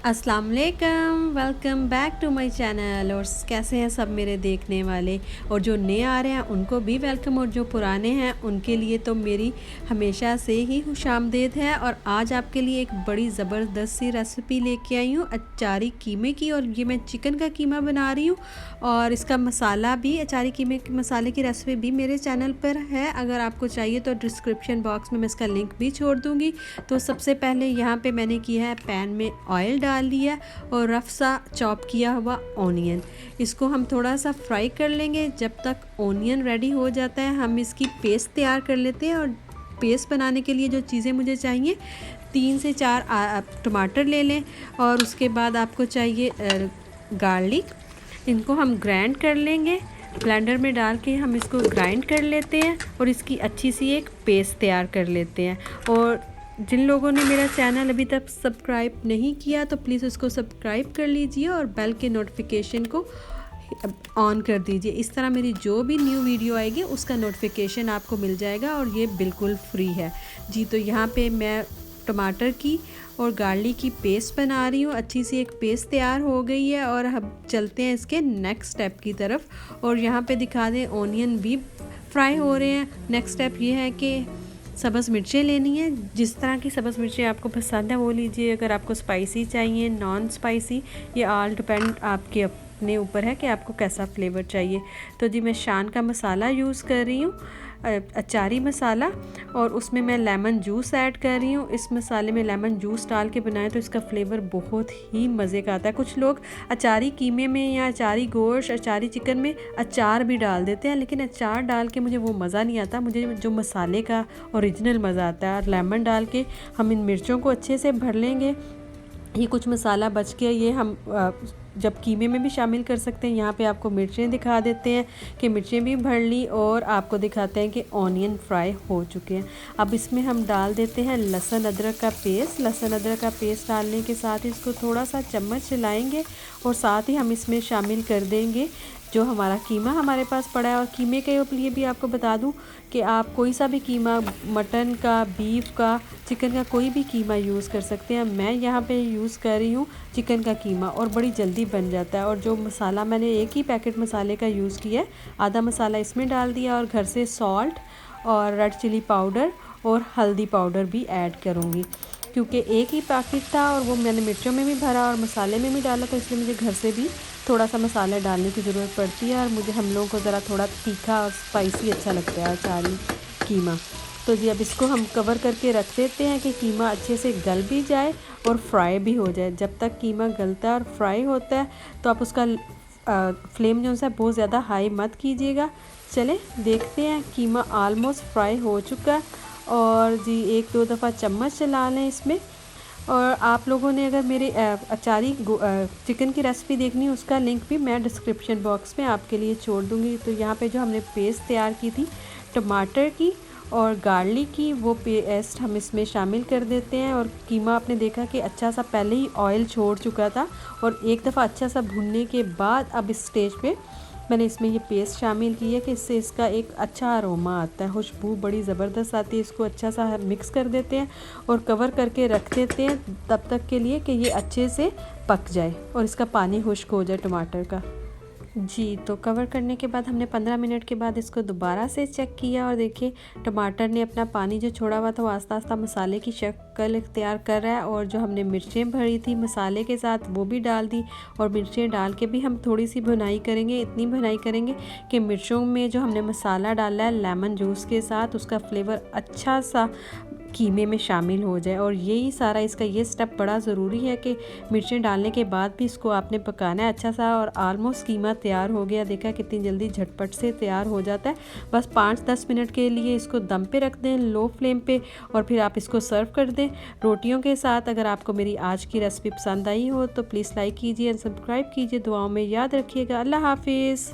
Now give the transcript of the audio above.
अस्सलाम वालेकुम, welcome back to my channel. और कैसे हैं सब मेरे देखने वाले, और जो नए आ रहे हैं उनको भी वेलकम, और जो पुराने हैं उनके लिए तो मेरी हमेशा से ही खुशामदीद है। और आज आपके लिए एक बड़ी ज़बरदस्त सी रेसिपी लेके आई हूँ अचारी कीमे की। और ये मैं चिकन का कीमा बना रही हूँ, और इसका मसाला भी, अचारी कीमे के मसाले की रेसिपी भी मेरे चैनल पर है। अगर आपको चाहिए तो डिस्क्रिप्शन बॉक्स में मैं इसका लिंक भी छोड़ दूँगी। तो सबसे पहले यहाँ पे मैंने किया है, पैन में ऑयल डाल लिया और रफ सा चॉप किया हुआ ऑनियन, इसको हम थोड़ा सा फ्राई कर लेंगे। जब तक ऑनियन रेडी हो जाता है हम इसकी पेस्ट तैयार कर लेते हैं। और पेस्ट बनाने के लिए जो चीज़ें मुझे चाहिए, 3 से 4 टमाटर ले लें, और उसके बाद आपको चाहिए गार्लिक। इनको हम ग्राइंड कर लेंगे, ब्लेंडर में डाल के हम इसको ग्राइंड कर लेते हैं और इसकी अच्छी सी एक पेस्ट तैयार कर लेते हैं। और जिन लोगों ने मेरा चैनल अभी तक सब्सक्राइब नहीं किया तो प्लीज़ उसको सब्सक्राइब कर लीजिए और बेल के नोटिफिकेशन को ऑन कर दीजिए। इस तरह मेरी जो भी न्यू वीडियो आएगी उसका नोटिफिकेशन आपको मिल जाएगा, और ये बिल्कुल फ्री है जी। तो यहाँ पे मैं टमाटर की और गार्लिक की पेस्ट बना रही हूँ। अच्छी सी एक पेस्ट तैयार हो गई है, और हम चलते हैं इसके नेक्स्ट स्टेप की तरफ। और यहाँ पे दिखा दें, ऑनियन भी फ्राई हो रहे हैं। नेक्स्ट स्टेप ये है कि सब्ज़ मिर्चें लेनी है। जिस तरह की सब्ज़ मिर्चें आपको पसंद है वो लीजिए। अगर आपको स्पाइसी चाहिए, नॉन स्पाइसी, ये ऑल डिपेंड आपके अपने ऊपर है कि आपको कैसा फ्लेवर चाहिए। तो जी मैं शान का मसाला यूज़ कर रही हूँ, अचारी मसाला, और उसमें मैं लेमन जूस ऐड कर रही हूँ। इस मसाले में लेमन जूस डाल के बनाएं तो इसका फ्लेवर बहुत ही मज़े का आता है। कुछ लोग अचारी कीमे में या अचारी गोश्त, अचारी चिकन में अचार भी डाल देते हैं, लेकिन अचार डाल के मुझे वो मज़ा नहीं आता। मुझे जो मसाले का ओरिजिनल मज़ा आता है। और लेमन डाल के हम इन मिर्चों को अच्छे से भर लेंगे। ये कुछ मसाला बच गया, ये हम जब कीमे में भी शामिल कर सकते हैं। यहाँ पे आपको मिर्चें दिखा देते हैं कि मिर्चें भी भर ली, और आपको दिखाते हैं कि ऑनियन फ्राई हो चुके हैं। अब इसमें हम डाल देते हैं लहसुन अदरक का पेस्ट। लहसुन अदरक का पेस्ट डालने के साथ ही इसको थोड़ा सा चम्मच चलाएँगे, और साथ ही हम इसमें शामिल कर देंगे जो हमारा कीमा हमारे पास पड़ा है। और कीमे के लिए भी आपको बता दूं कि आप कोई सा भी कीमा, मटन का, बीफ का, चिकन का, कोई भी कीमा यूज़ कर सकते हैं। मैं यहाँ पे यूज़ कर रही हूँ चिकन का कीमा, और बड़ी जल्दी बन जाता है। और जो मसाला मैंने एक ही पैकेट मसाले का यूज़ किया है, आधा मसाला इसमें डाल दिया, और घर से सॉल्ट और रेड चिली पाउडर और हल्दी पाउडर भी ऐड करूँगी, क्योंकि एक ही पैकेट था और वो मैंने मिर्चों में भी भरा और मसाले में भी डाला, तो इसलिए मुझे घर से भी थोड़ा सा मसाला डालने की ज़रूरत पड़ती है। और मुझे, हम लोगों को ज़रा थोड़ा तीखा और स्पाइसी अच्छा लगता है अचारी कीमा। तो जी अब इसको हम कवर करके रख देते हैं कि कीमा अच्छे से गल भी जाए और फ्राई भी हो जाए। जब तक कीमा गलता है और फ्राई होता है तो आप उसका फ्लेम जो है बहुत ज़्यादा हाई मत कीजिएगा। चलें देखते हैं, कीमा आलमोस्ट फ्राई हो चुका है। और जी 1-2 दफ़ा चम्मच चला लें इसमें। और आप लोगों ने अगर मेरे अचारी चिकन की रेसिपी देखनी है, उसका लिंक भी मैं डिस्क्रिप्शन बॉक्स में आपके लिए छोड़ दूँगी। तो यहाँ पे जो हमने पेस्ट तैयार की थी टमाटर की और गार्लिक की, वो पेस्ट हम इसमें शामिल कर देते हैं। और कीमा आपने देखा कि अच्छा सा पहले ही ऑयल छोड़ चुका था, और एक दफ़ा अच्छा सा भूनने के बाद अब इस स्टेज पे मैंने इसमें ये पेस्ट शामिल की है कि इससे इसका एक अच्छा अरोमा आता है, खुशबू बड़ी ज़बरदस्त आती है। इसको अच्छा सा मिक्स कर देते हैं और कवर करके रख देते हैं तब तक के लिए कि ये अच्छे से पक जाए और इसका पानी खुश्क हो जाए टमाटर का जी। तो कवर करने के बाद हमने 15 मिनट के बाद इसको दोबारा से चेक किया, और देखिए टमाटर ने अपना पानी जो छोड़ा हुआ था वो आस्ता आस्ता मसाले की शक्ल इख्तियार कर रहा है। और जो हमने मिर्चें भरी थी मसाले के साथ वो भी डाल दी, और मिर्चें डाल के भी हम थोड़ी सी भुनाई करेंगे। इतनी भुनाई करेंगे कि मिर्चों में जो हमने मसाला डाला है लेमन जूस के साथ, उसका फ्लेवर अच्छा सा कीमे में शामिल हो जाए। और यही सारा इसका ये स्टेप बड़ा ज़रूरी है कि मिर्चें डालने के बाद भी इसको आपने पकाना है अच्छा सा। और आलमोस्ट कीमा तैयार हो गया, देखा कितनी जल्दी झटपट से तैयार हो जाता है। बस 5-10 मिनट के लिए इसको दम पे रख दें लो फ्लेम पे, और फिर आप इसको सर्व कर दें रोटियों के साथ। अगर आपको मेरी आज की रेसिपी पसंद आई हो तो प्लीज़ लाइक कीजिए, सब्सक्राइब कीजिए, दुआओं में याद रखिएगा। अल्लाह हाफिज़।